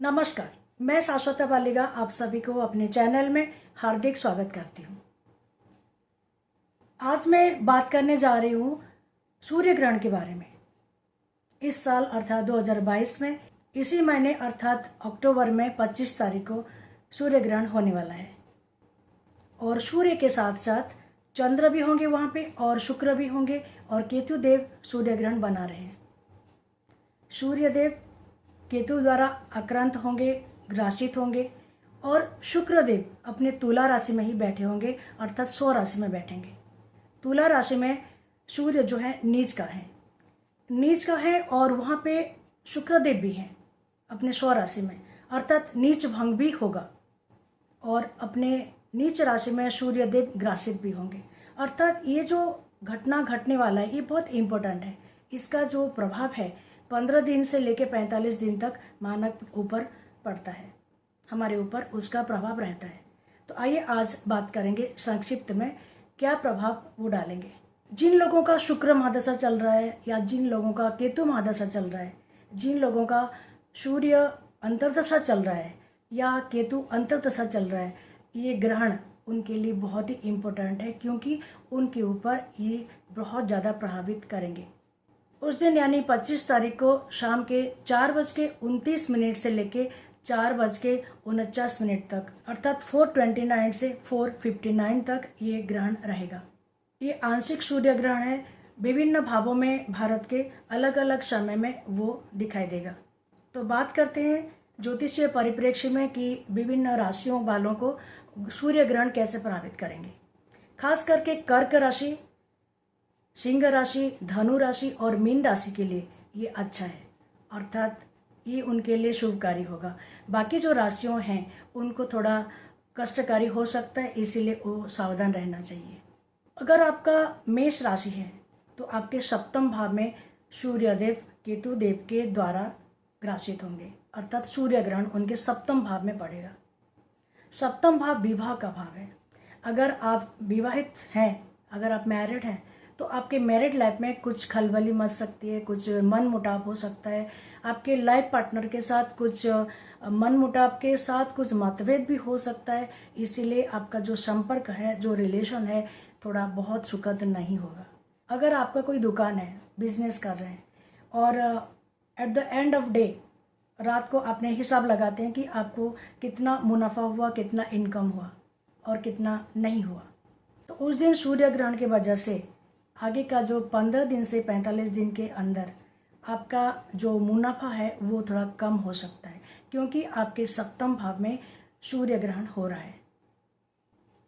नमस्कार, मैं शाश्वता बालिगा आप सभी को अपने चैनल में हार्दिक स्वागत करती हूँ। आज मैं बात करने जा रही हूँ सूर्य ग्रहण के बारे में। इस साल अर्थात 2022 में इसी महीने अर्थात अक्टूबर में 25 तारीख को सूर्य ग्रहण होने वाला है और सूर्य के साथ साथ चंद्र भी होंगे वहाँ पे और शुक्र भी होंगे और केतु देव सूर्य ग्रहण बना रहे हैं। सूर्य देव केतु द्वारा आक्रांत होंगे, ग्रासित होंगे और शुक्रदेव अपने तुला राशि में ही बैठे होंगे अर्थात स्व राशि में बैठेंगे। तुला राशि में सूर्य जो है नीच का है और वहाँ पे शुक्रदेव भी हैं अपने स्व राशि में अर्थात नीच भंग भी होगा और अपने नीच राशि में सूर्यदेव ग्रासित भी होंगे। अर्थात ये जो घटना घटने वाला है ये बहुत इम्पोर्टेंट है। इसका जो प्रभाव है 15 दिन से लेकर 45 दिन तक मानव ऊपर पड़ता है, हमारे ऊपर उसका प्रभाव रहता है। तो आइए आज बात करेंगे संक्षिप्त में क्या प्रभाव वो डालेंगे। जिन लोगों का शुक्र महादशा चल रहा है या जिन लोगों का केतु महादशा चल रहा है, जिन लोगों का सूर्य अंतर्दशा चल रहा है या केतु अंतर्दशा चल रहा है, ये ग्रहण उनके लिए बहुत ही इम्पोर्टेंट है क्योंकि उनके ऊपर ये बहुत ज़्यादा प्रभावित करेंगे। उस दिन यानी 25 तारीख को शाम के 4:29 से लेके 4:49 तक अर्थात 4:29 से 4:59 तक ये ग्रहण रहेगा। ये आंशिक सूर्य ग्रहण है। विभिन्न भागों में भारत के अलग अलग समय में वो दिखाई देगा। तो बात करते हैं ज्योतिषीय परिप्रेक्ष्य में कि विभिन्न राशियों वालों को सूर्य ग्रहण कैसे प्रभावित करेंगे। खास करके कर्क राशि, सिंह राशि, धनु राशि और मीन राशि के लिए ये अच्छा है अर्थात ये उनके लिए शुभकारी होगा। बाकी जो राशियों हैं उनको थोड़ा कष्टकारी हो सकता है, इसीलिए वो सावधान रहना चाहिए। अगर आपका मेष राशि है तो आपके सप्तम भाव में सूर्यदेव केतु देव के द्वारा ग्रासित होंगे अर्थात सूर्य ग्रहण उनके सप्तम भाव में पड़ेगा। सप्तम भाव विवाह का भाव है। अगर आप विवाहित हैं, अगर आप मैरिड हैं तो आपके मैरिड लाइफ में कुछ खलबली मच सकती है, कुछ मन मुटाव हो सकता है। आपके लाइफ पार्टनर के साथ कुछ मन मुटाव के साथ कुछ मतभेद भी हो सकता है। इसीलिए आपका जो संपर्क है, जो रिलेशन है, थोड़ा बहुत सुखद नहीं होगा। अगर आपका कोई दुकान है, बिजनेस कर रहे हैं और at the end of day रात को आपने हिसाब लगाते हैं कि आपको कितना मुनाफा हुआ, कितना इनकम हुआ और कितना नहीं हुआ, तो उस दिन सूर्य ग्रहण की वजह से आगे का जो 15 दिन से 45 दिन के अंदर आपका जो मुनाफा है वो थोड़ा कम हो सकता है क्योंकि आपके सप्तम भाव में सूर्य ग्रहण हो रहा है।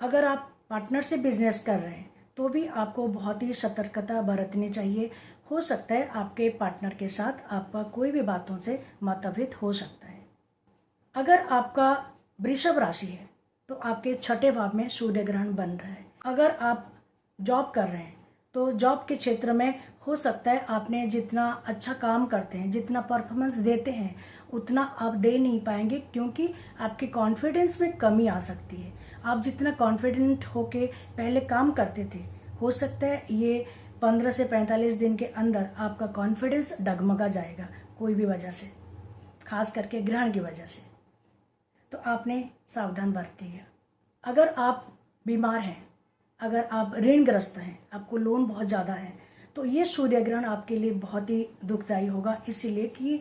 अगर आप पार्टनर से बिजनेस कर रहे हैं तो भी आपको बहुत ही सतर्कता बरतनी चाहिए। हो सकता है आपके पार्टनर के साथ आपका कोई भी बातों से मतभेद हो सकता है। अगर आपका वृषभ राशि है तो आपके छठे भाव में सूर्य ग्रहण बन रहा है। अगर आप जॉब कर रहे हैं तो जॉब के क्षेत्र में हो सकता है आपने जितना अच्छा काम करते हैं, जितना परफॉर्मेंस देते हैं, उतना आप दे नहीं पाएंगे क्योंकि आपके कॉन्फिडेंस में कमी आ सकती है। आप जितना कॉन्फिडेंट होके पहले काम करते थे, हो सकता है ये 15 से 45 दिन के अंदर आपका कॉन्फिडेंस डगमगा जाएगा कोई भी वजह से, खास करके ग्रहण की वजह से। तो आपने सावधान बरतिएगा। अगर आप बीमार हैं, अगर आप ऋणग्रस्त हैं, आपको लोन बहुत ज़्यादा है, तो ये सूर्य ग्रहण आपके लिए बहुत ही दुखदायी होगा। इसीलिए कि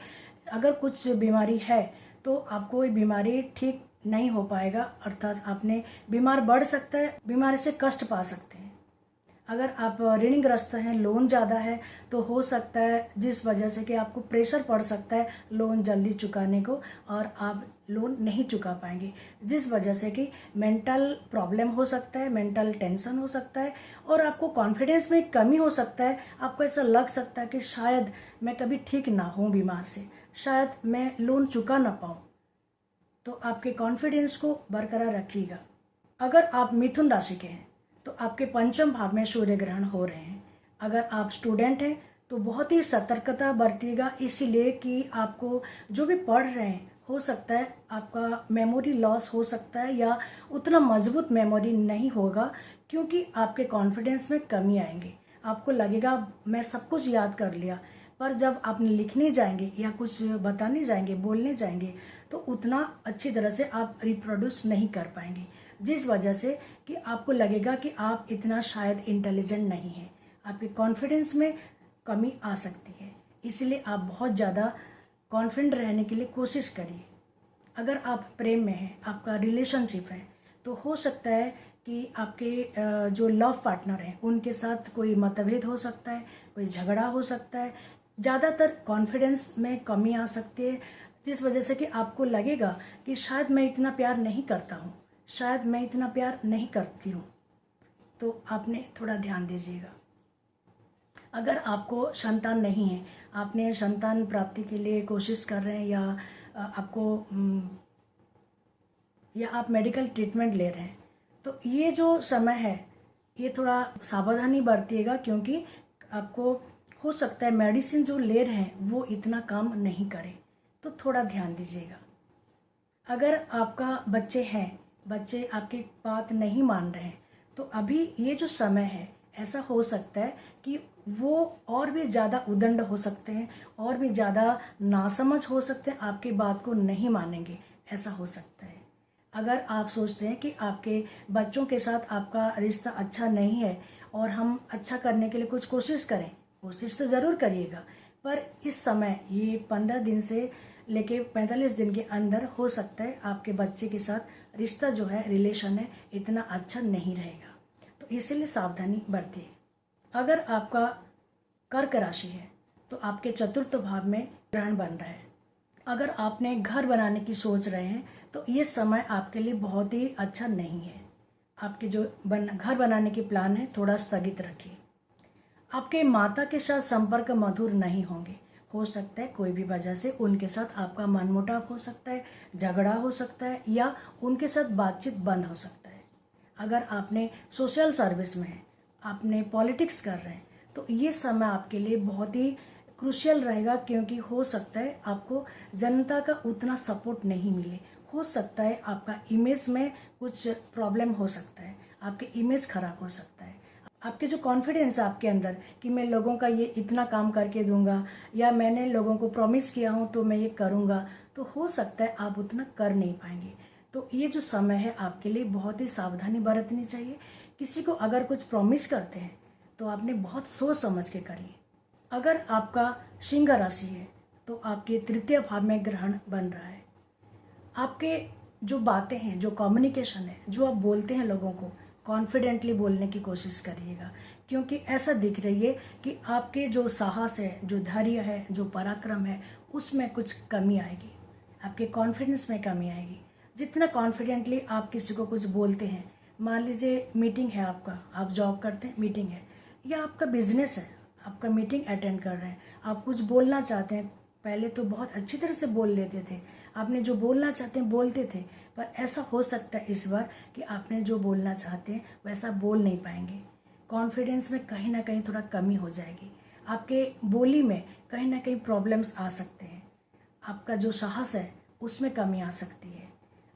अगर कुछ बीमारी है तो आपको ये बीमारी ठीक नहीं हो पाएगा अर्थात आपने बीमार बढ़ सकता है, बीमारी से कष्ट पा सकते हैं। अगर आप ऋणग्रस्त हैं, लोन ज़्यादा है, तो हो सकता है जिस वजह से कि आपको प्रेशर पड़ सकता है लोन जल्दी चुकाने को और आप लोन नहीं चुका पाएंगे, जिस वजह से कि मेंटल प्रॉब्लम हो सकता है, मेंटल टेंशन हो सकता है और आपको कॉन्फिडेंस में कमी हो सकता है। आपको ऐसा लग सकता है कि शायद मैं कभी ठीक ना हूँ बीमार से, शायद मैं लोन चुका ना पाऊँ। तो आपके कॉन्फिडेंस को बरकरार रखिएगा। अगर आप मिथुन राशि के हैं तो आपके पंचम भाव में सूर्य ग्रहण हो रहे हैं। अगर आप स्टूडेंट हैं तो बहुत ही सतर्कता बरतिएगा, इसीलिए कि आपको जो भी पढ़ रहे हैं हो सकता है आपका मेमोरी लॉस हो सकता है या उतना मजबूत मेमोरी नहीं होगा क्योंकि आपके कॉन्फिडेंस में कमी आएंगे। आपको लगेगा मैं सब कुछ याद कर लिया, पर जब आप लिखने जाएंगे या कुछ बताने जाएंगे, बोलने जाएंगे, तो उतना अच्छी तरह से आप रिप्रोड्यूस नहीं कर पाएंगे, जिस वजह से कि आपको लगेगा कि आप इतना शायद इंटेलिजेंट नहीं हैं, आपके कॉन्फिडेंस में कमी आ सकती है। इसलिए आप बहुत ज़्यादा कॉन्फिडेंट रहने के लिए कोशिश करिए। अगर आप प्रेम में हैं, आपका रिलेशनशिप है, तो हो सकता है कि आपके जो लव पार्टनर हैं उनके साथ कोई मतभेद हो सकता है, कोई झगड़ा हो सकता है, ज़्यादातर कॉन्फिडेंस में कमी आ सकती है, जिस वजह से कि आपको लगेगा कि शायद मैं इतना प्यार नहीं करता हूँ, शायद मैं इतना प्यार नहीं करती हूँ। तो आपने थोड़ा ध्यान दीजिएगा। अगर आपको संतान नहीं है, आपने संतान प्राप्ति के लिए कोशिश कर रहे हैं या आप मेडिकल ट्रीटमेंट ले रहे हैं, तो ये जो समय है ये थोड़ा सावधानी बरतिएगा, क्योंकि आपको हो सकता है मेडिसिन जो ले रहे हैं वो इतना काम नहीं करे, तो थोड़ा ध्यान दीजिएगा। अगर आपका बच्चे हैं, बच्चे आपकी बात नहीं मान रहे हैं, तो अभी ये जो समय है ऐसा हो सकता है कि वो और भी ज़्यादा उदंड हो सकते हैं, और भी ज़्यादा नासमझ हो सकते हैं, आपकी बात को नहीं मानेंगे, ऐसा हो सकता है। अगर आप सोचते हैं कि आपके बच्चों के साथ आपका रिश्ता अच्छा नहीं है और हम अच्छा करने के लिए कुछ कोशिश करें, कोशिश तो ज़रूर करिएगा, पर इस समय ये 15 दिन से लेके 45 दिन के अंदर हो सकता है आपके बच्चे के साथ रिश्ता जो है, रिलेशन है, इतना अच्छा नहीं रहेगा, तो इसीलिए सावधानी बरतिए। अगर आपका कर्क राशि है तो आपके चतुर्थ भाव में ग्रहण बन रहा है। अगर आपने घर बनाने की सोच रहे हैं तो ये समय आपके लिए बहुत ही अच्छा नहीं है। आपके जो घर बनाने की प्लान है थोड़ा स्थगित रखिए। आपके माता के साथ संपर्क मधुर नहीं होंगे, हो सकता है कोई भी वजह से उनके साथ आपका मनमुटाव हो सकता है, झगड़ा हो सकता है, या उनके साथ बातचीत बंद हो सकता है। अगर आपने सोशल सर्विस में है, आपने पॉलिटिक्स कर रहे हैं, तो ये समय आपके लिए बहुत ही क्रूशियल रहेगा, क्योंकि हो सकता है आपको जनता का उतना सपोर्ट नहीं मिले, हो सकता है आपका इमेज में कुछ प्रॉब्लम हो सकता है, आपके इमेज खराब हो सकता है, आपके जो कॉन्फिडेंस है आपके अंदर कि मैं लोगों का ये इतना काम करके दूंगा, या मैंने लोगों को प्रॉमिस किया हूँ तो मैं ये करूँगा, तो हो सकता है आप उतना कर नहीं पाएंगे। तो ये जो समय है आपके लिए बहुत ही सावधानी बरतनी चाहिए। किसी को अगर कुछ प्रॉमिस करते हैं तो आपने बहुत सोच समझ के करिए। अगर आपका सिंह राशि है तो आपके तृतीय भाव में ग्रहण बन रहा है। आपके जो बातें हैं, जो कम्युनिकेशन है, जो आप बोलते हैं लोगों को, कॉन्फिडेंटली बोलने की कोशिश करिएगा, क्योंकि ऐसा दिख रही है कि आपके जो साहस है, जो धैर्य है, जो पराक्रम है, उसमें कुछ कमी आएगी, आपके कॉन्फिडेंस में कमी आएगी। जितना कॉन्फिडेंटली आप किसी को कुछ बोलते हैं, मान लीजिए मीटिंग है आपका, आप जॉब करते हैं, मीटिंग है, या आपका बिजनेस है, आपका मीटिंग अटेंड कर रहे हैं, आप कुछ बोलना चाहते हैं, पहले तो बहुत अच्छी तरह से बोल लेते थे, आपने जो बोलना चाहते हैं बोलते थे, पर ऐसा हो सकता है इस बार कि आपने जो बोलना चाहते हैं वैसा बोल नहीं पाएंगे। कॉन्फिडेंस में कहीं ना कहीं थोड़ा कमी हो जाएगी, आपके बोली में कहीं ना कहीं प्रॉब्लम्स आ सकते हैं, आपका जो साहस है उसमें कमी आ सकती है।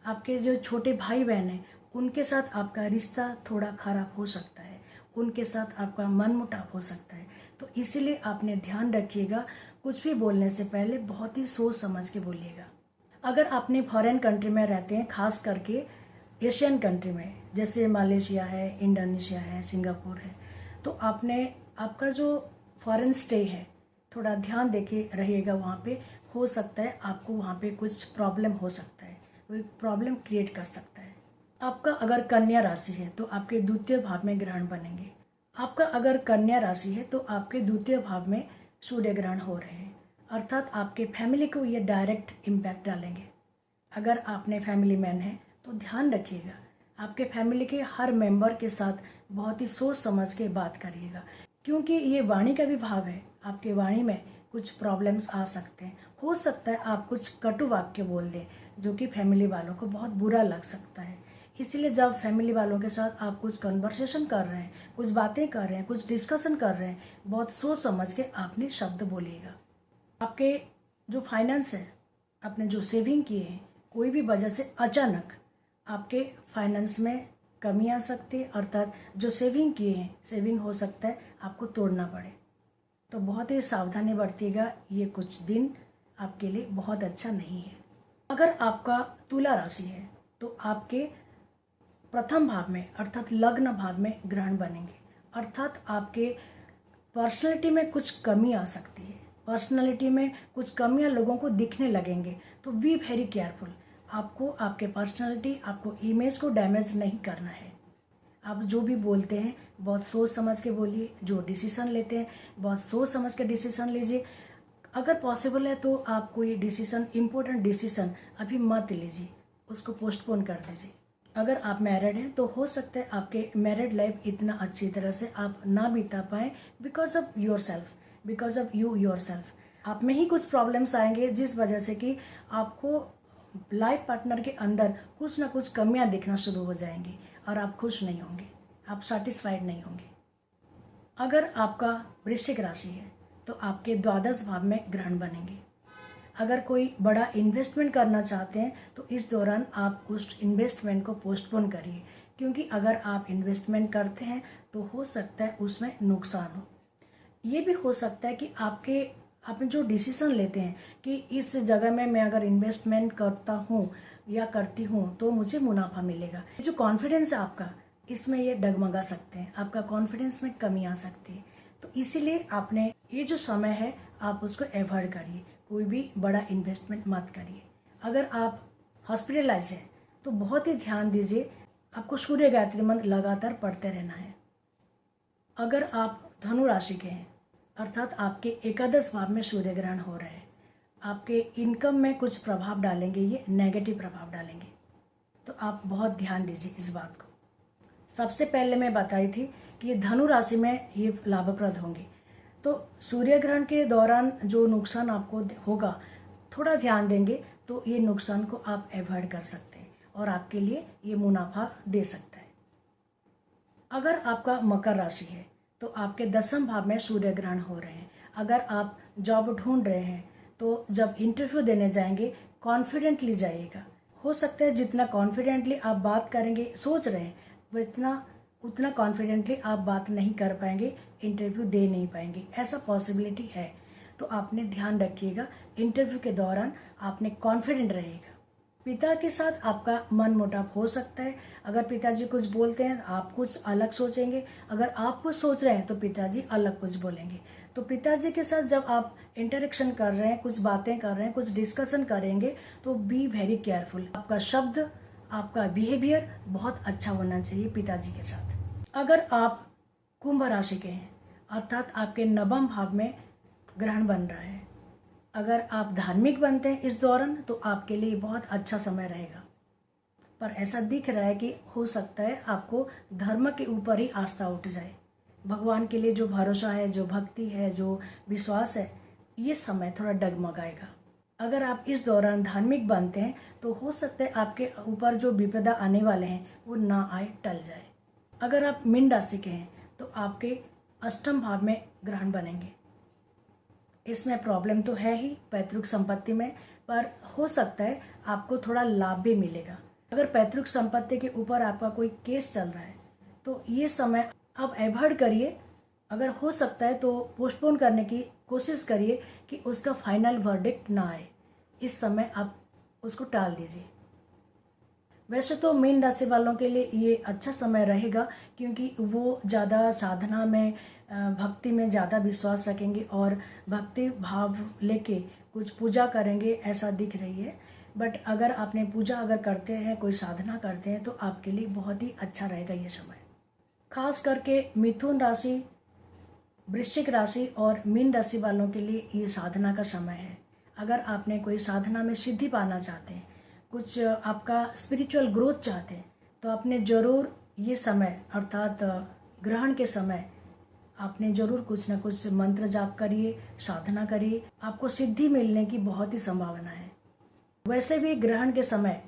आपके जो छोटे भाई बहन हैं उनके साथ आपका रिश्ता थोड़ा खराब हो सकता है, उनके साथ आपका मनमुटाव हो सकता है, तो इसीलिए आपने ध्यान रखिएगा, कुछ भी बोलने से पहले बहुत ही सोच समझ के बोलिएगा। अगर आपने फॉरेन कंट्री में रहते हैं, खास करके एशियन कंट्री में, जैसे मलेशिया है, इंडोनेशिया है, सिंगापुर है, तो आपका जो फॉरेन स्टे है थोड़ा ध्यान देके रहिएगा। वहाँ पे हो सकता है आपको वहाँ पे कुछ प्रॉब्लम हो सकता है, कोई प्रॉब्लम क्रिएट कर सकता है। आपका अगर कन्या राशि है तो आपके द्वितीय भाव में ग्रहण बनेंगे। आपका अगर कन्या राशि है तो आपके द्वितीय भाव में सूर्य ग्रहण हो रहे हैं, अर्थात आपके फैमिली को ये डायरेक्ट इम्पैक्ट डालेंगे। अगर आपने फैमिली मैन है तो ध्यान रखिएगा, आपके फैमिली के हर मेंबर के साथ बहुत ही सोच समझ के बात करिएगा, क्योंकि ये वाणी का भी भाव है, आपके वाणी में कुछ प्रॉब्लम्स आ सकते हैं। हो सकता है आप कुछ कटु वाक्य बोल दें जो कि फैमिली वालों को बहुत बुरा लग सकता है। इसलिए जब फैमिली वालों के साथ आप कुछ कन्वर्सेशन कर रहे हैं, कुछ बातें कर रहे हैं, कुछ डिस्कशन कर रहे हैं, बहुत सोच समझ के आपने शब्द बोलिएगा। आपके जो फाइनेंस है, आपने जो सेविंग किए हैं, कोई भी वजह से अचानक आपके फाइनेंस में कमी आ सकती है, अर्थात जो सेविंग किए हैं, सेविंग हो सकता है आपको तोड़ना पड़े, तो बहुत ही सावधानी बरतिएगा, ये कुछ दिन आपके लिए बहुत अच्छा नहीं है। अगर आपका तुला राशि है तो आपके प्रथम भाव में अर्थात लग्न भाव में ग्रहण बनेंगे, अर्थात आपके पर्सनैलिटी में कुछ कमी आ सकती है, पर्सनैलिटी में कुछ कमियां लोगों को दिखने लगेंगे। तो बी वेरी केयरफुल, आपको आपके पर्सनैलिटी, आपको इमेज को डैमेज नहीं करना है। आप जो भी बोलते हैं बहुत सोच समझ के बोलिए, जो डिसीजन लेते हैं बहुत सोच समझ के डिसीजन लीजिए। अगर पॉसिबल है तो आप कोई डिसीजन, इम्पोर्टेंट डिसीजन अभी मत लीजिए, उसको पोस्टपोन कर दीजिए। अगर आप मैरिड हैं तो हो सकता है आपके मैरिड लाइफ इतना अच्छी तरह से आप ना बिता पाएँ because of your self, because of you your self. आप में ही कुछ प्रॉब्लम्स आएंगे जिस वजह से कि आपको लाइफ पार्टनर के अंदर कुछ ना कुछ कमियां दिखना शुरू हो जाएंगी और आप खुश नहीं होंगे, आप सेटिस्फाइड नहीं होंगे। अगर आपका वृश्चिक राशि है तो आपके द्वादश भाव में ग्रहण बनेंगे। अगर कोई बड़ा इन्वेस्टमेंट करना चाहते हैं तो इस दौरान आप उस इन्वेस्टमेंट को पोस्टपोन करिए, क्योंकि अगर आप इन्वेस्टमेंट करते हैं तो हो सकता है उसमें नुकसान हो। ये भी हो सकता है कि आप जो डिसीजन लेते हैं कि इस जगह में मैं अगर इन्वेस्टमेंट करता हूँ या करती हूँ तो मुझे मुनाफा मिलेगा, जो कॉन्फिडेंस है आपका इसमें ये डगमगा सकते हैं, आपका कॉन्फिडेंस में कमी आ सकती है। तो इसीलिए आपने ये जो समय है आप उसको अवॉइड करिए, कोई भी बड़ा इन्वेस्टमेंट मत करिए। अगर आप हॉस्पिटलाइज हैं तो बहुत ही ध्यान दीजिए, आपको सूर्य गायत्री मंत्र लगातार पढ़ते रहना है। अगर आप धनु राशि के हैं अर्थात आपके एकादश भाव में सूर्य ग्रहण हो रहे हैं, आपके इनकम में कुछ प्रभाव डालेंगे, ये नेगेटिव प्रभाव डालेंगे, तो आप बहुत ध्यान दीजिए इस बात को। सबसे पहले मैं बताई थी कि ये धनु राशि में ये लाभप्रद होंगे, तो सूर्य ग्रहण के दौरान जो नुकसान आपको होगा थोड़ा ध्यान देंगे तो ये नुकसान को आप अवॉइड कर सकते हैं और आपके लिए ये मुनाफा दे सकता है। अगर आपका मकर राशि है तो आपके दसम भाव में सूर्य ग्रहण हो रहे हैं। अगर आप जॉब ढूंढ रहे हैं तो जब इंटरव्यू देने जाएंगे कॉन्फिडेंटली जाइएगा। हो सकता है जितना कॉन्फिडेंटली आप बात करेंगे, सोच रहे हैं वो उतना कॉन्फिडेंटली आप बात नहीं कर पाएंगे, इंटरव्यू दे नहीं पाएंगे, ऐसा पॉसिबिलिटी है। तो आपने ध्यान रखिएगा, इंटरव्यू के दौरान आपने कॉन्फिडेंट रहेगा। पिता के साथ आपका मन मुटाव हो सकता है, अगर पिताजी कुछ बोलते हैं आप कुछ अलग सोचेंगे, अगर आप कुछ सोच रहे हैं तो पिताजी अलग कुछ बोलेंगे। तो पिताजी के साथ जब आप इंटरेक्शन कर रहे हैं, कुछ बातें कर रहे हैं, कुछ डिस्कशन करेंगे तो बी वेरी केयरफुल। आपका शब्द, आपका बिहेवियर बहुत अच्छा होना चाहिए पिताजी के साथ। अगर आप कुंभ राशि के हैं अर्थात आपके नवम भाव में ग्रहण बन रहा है, अगर आप धार्मिक बनते हैं इस दौरान तो आपके लिए बहुत अच्छा समय रहेगा। पर ऐसा दिख रहा है कि हो सकता है आपको धर्म के ऊपर ही आस्था उठ जाए, भगवान के लिए जो भरोसा है, जो भक्ति है, जो विश्वास है, ये समय थोड़ा डगमगाएगा। अगर आप इस दौरान धार्मिक बनते हैं तो हो सकता है आपके ऊपर जो विपदा आने वाले हैं वो ना आए, टल जाए। अगर आप मीन राशि के हैं तो आपके अष्टम भाव में ग्रहण बनेंगे। इसमें प्रॉब्लम तो है ही पैतृक संपत्ति में, पर हो सकता है आपको थोड़ा लाभ भी मिलेगा। अगर पैतृक संपत्ति के ऊपर आपका कोई केस चल रहा है तो ये समय आप अवॉइड करिए। अगर हो सकता है तो पोस्टपोन करने की कोशिश करिए कि उसका फाइनल वर्डिक्ट ना आए, इस समय आप उसको टाल दीजिए। वैसे तो मीन राशि वालों के लिए ये अच्छा समय रहेगा क्योंकि वो ज़्यादा साधना में, भक्ति में ज़्यादा विश्वास रखेंगे और भक्ति भाव लेके कुछ पूजा करेंगे, ऐसा दिख रही है। बट अगर आपने पूजा अगर करते हैं, कोई साधना करते हैं तो आपके लिए बहुत ही अच्छा रहेगा ये समय। खास करके मिथुन राशि, वृश्चिक राशि और मीन राशि वालों के लिए ये साधना का समय है। अगर आपने कोई साधना में सिद्धि पाना चाहते हैं, कुछ आपका स्पिरिचुअल ग्रोथ चाहते हैं तो आपने जरूर ये समय अर्थात ग्रहण के समय आपने जरूर कुछ ना कुछ मंत्र जाप करिए, साधना करिए, आपको सिद्धि मिलने की बहुत ही संभावना है। वैसे भी ग्रहण के समय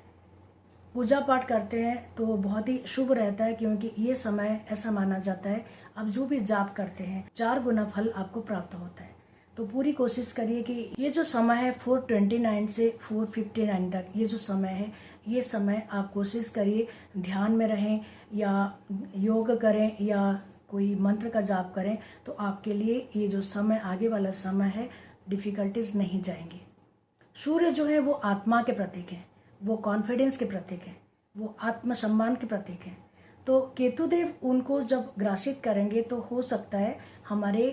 पूजा पाठ करते हैं तो बहुत ही शुभ रहता है क्योंकि ये समय ऐसा माना जाता है आप जो भी जाप करते हैं 4 गुना फल आपको प्राप्त होता है। तो पूरी कोशिश करिए कि ये जो समय है 429 से 459 तक, ये जो समय है, ये समय आप कोशिश करिए ध्यान में रहें या योग करें या कोई मंत्र का जाप करें तो आपके लिए ये जो समय आगे वाला समय है डिफ़िकल्टीज नहीं जाएंगी। सूर्य जो है वो आत्मा के प्रतीक है, वो कॉन्फिडेंस के प्रतीक है, वो आत्मसम्मान के प्रतीक है। तो केतुदेव उनको जब ग्रासित करेंगे तो हो सकता है हमारे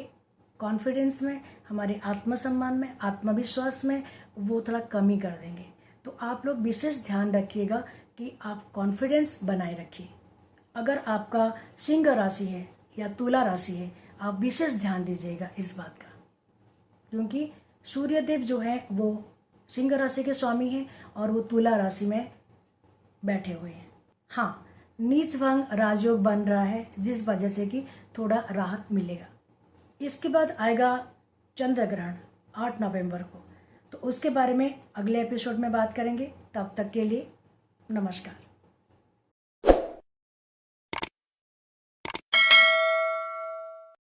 कॉन्फिडेंस में, हमारे आत्मसम्मान में, आत्मविश्वास में वो थोड़ा कमी कर देंगे। तो आप लोग विशेष ध्यान रखिएगा कि आप कॉन्फिडेंस बनाए रखिए। अगर आपका सिंह राशि है या तुला राशि है, आप विशेष ध्यान दीजिएगा इस बात का, क्योंकि सूर्यदेव जो है वो सिंह राशि के स्वामी हैं और वो तुला राशि में बैठे हुए हैं। हाँ, नीच भंग राजयोग बन रहा है, जिस वजह से कि थोड़ा राहत मिलेगा। इसके बाद आएगा चंद्र ग्रहण 8 नवंबर को, तो उसके बारे में अगले एपिसोड में बात करेंगे। तब तक के लिए नमस्कार।